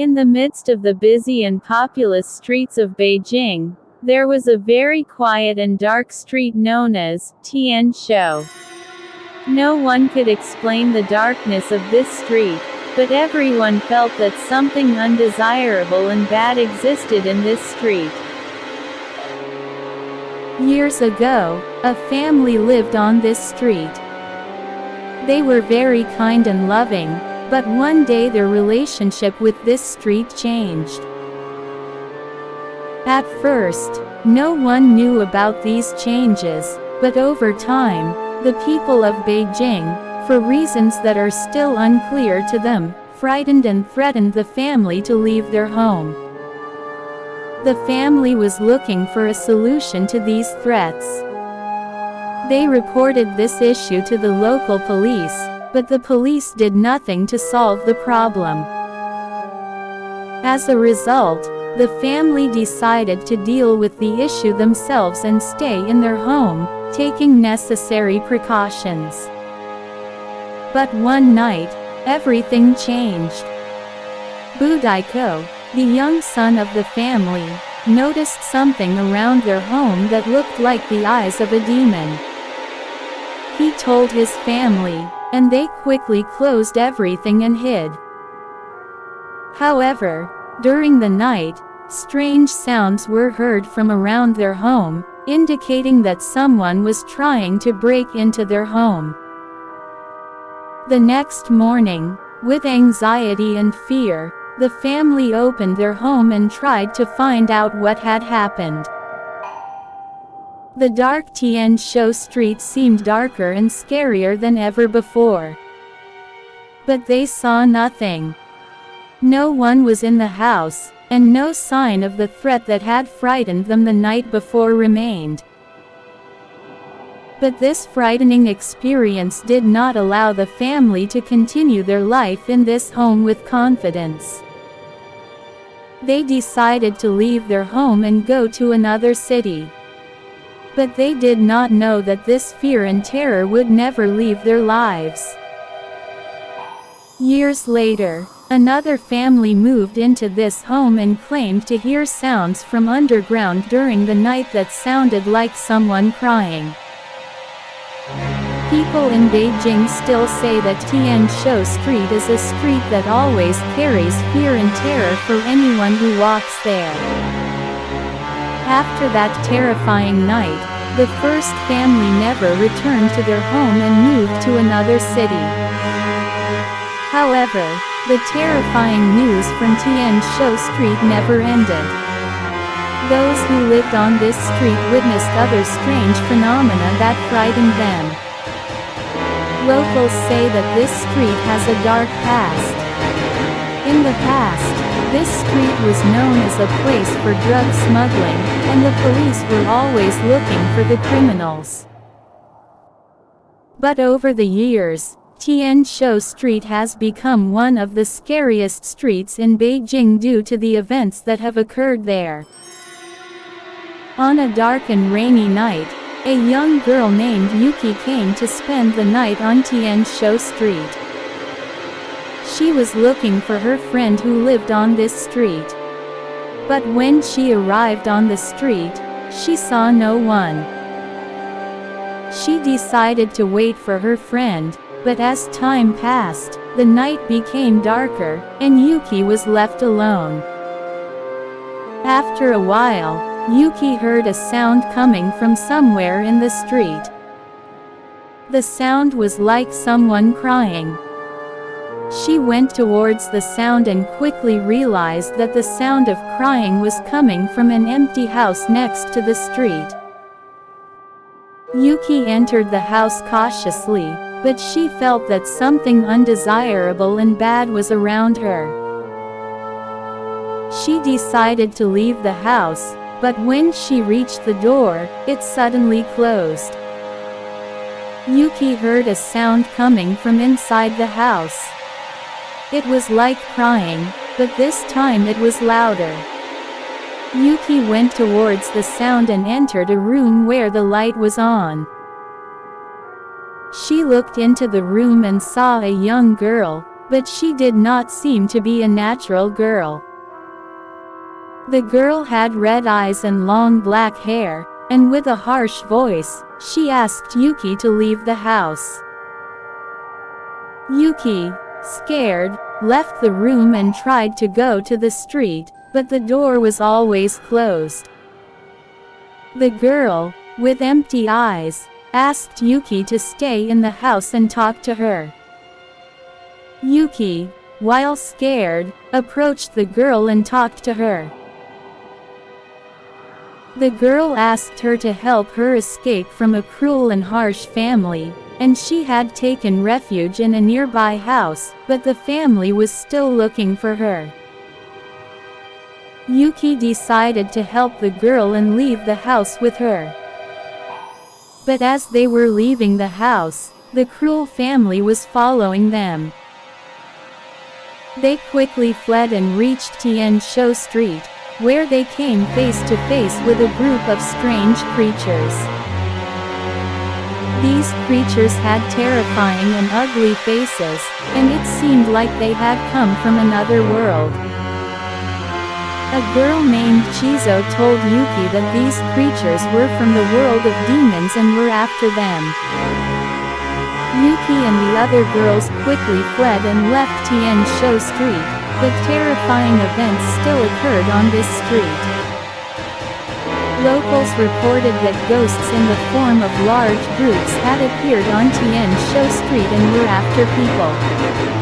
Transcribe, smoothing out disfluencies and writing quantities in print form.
In the midst of the busy and populous streets of Beijing, there was a very quiet and dark street known as Tian Shou. No one could explain the darkness of this street, but everyone felt that something undesirable and bad existed in this street. Years ago, a family lived on this street. They were very kind and loving, but one day their relationship with this street changed. At first, no one knew about these changes, but over time, the people of Beijing, for reasons that are still unclear to them, frightened and threatened the family to leave their home. The family was looking for a solution to these threats. They reported this issue to the local police, but the police did nothing to solve the problem. As a result, the family decided to deal with the issue themselves and stay in their home, taking necessary precautions. But one night, everything changed. Budaiko, the young son of the family, noticed something around their home that looked like the eyes of a demon. He told his family, and they quickly closed everything and hid. However, during the night, strange sounds were heard from around their home, indicating that someone was trying to break into their home. The next morning, with anxiety and fear, the family opened their home and tried to find out what had happened. The dark Tian Shou Street seemed darker and scarier than ever before. But they saw nothing. No one was in the house, and no sign of the threat that had frightened them the night before remained. But this frightening experience did not allow the family to continue their life in this home with confidence. They decided to leave their home and go to another city. But they did not know that this fear and terror would never leave their lives. Years later, another family moved into this home and claimed to hear sounds from underground during the night that sounded like someone crying. People in Beijing still say that Tian Shou Street is a street that always carries fear and terror for anyone who walks there. After that terrifying night, the first family never returned to their home and moved to another city. However, the terrifying news from Tian Shou Street never ended. Those who lived on this street witnessed other strange phenomena that frightened them. Locals say that this street has a dark past. In the past, this street was known as a place for drug smuggling, and the police were always looking for the criminals. But over the years, Tian Shou Street has become one of the scariest streets in Beijing due to the events that have occurred there. On a dark and rainy night, a young girl named Yuki came to spend the night on Tian Shou Street. She was looking for her friend who lived on this street. But when she arrived on the street, she saw no one. She decided to wait for her friend, but as time passed, the night became darker, and Yuki was left alone. After a while, Yuki heard a sound coming from somewhere in the street. The sound was like someone crying. She went towards the sound and quickly realized that the sound of crying was coming from an empty house next to the street. Yuki entered the house cautiously, but she felt that something undesirable and bad was around her. She decided to leave the house, but when she reached the door, it suddenly closed. Yuki heard a sound coming from inside the house. It was like crying, but this time it was louder. Yuki went towards the sound and entered a room where the light was on. She looked into the room and saw a young girl, but she did not seem to be a natural girl. The girl had red eyes and long black hair, and with a harsh voice, she asked Yuki to leave the house. Yuki, scared, left the room and tried to go to the street, but the door was always closed. The girl, with empty eyes, asked Yuki to stay in the house and talk to her. Yuki, while scared, approached the girl and talked to her. The girl asked her to help her escape from a cruel and harsh family, and she had taken refuge in a nearby house, but the family was still looking for her. Yuki decided to help the girl and leave the house with her. But as they were leaving the house, the cruel family was following them. They quickly fled and reached Tian Shou Street, where they came face to face with a group of strange creatures. These creatures had terrifying and ugly faces, and it seemed like they had come from another world. A girl named Chizo told Yuki that these creatures were from the world of demons and were after them. Yuki and the other girls quickly fled and left Tian Shou Street, but terrifying events still occurred on this street. Locals reported that ghosts in the form of large groups had appeared on Tian Shou Street and were after people.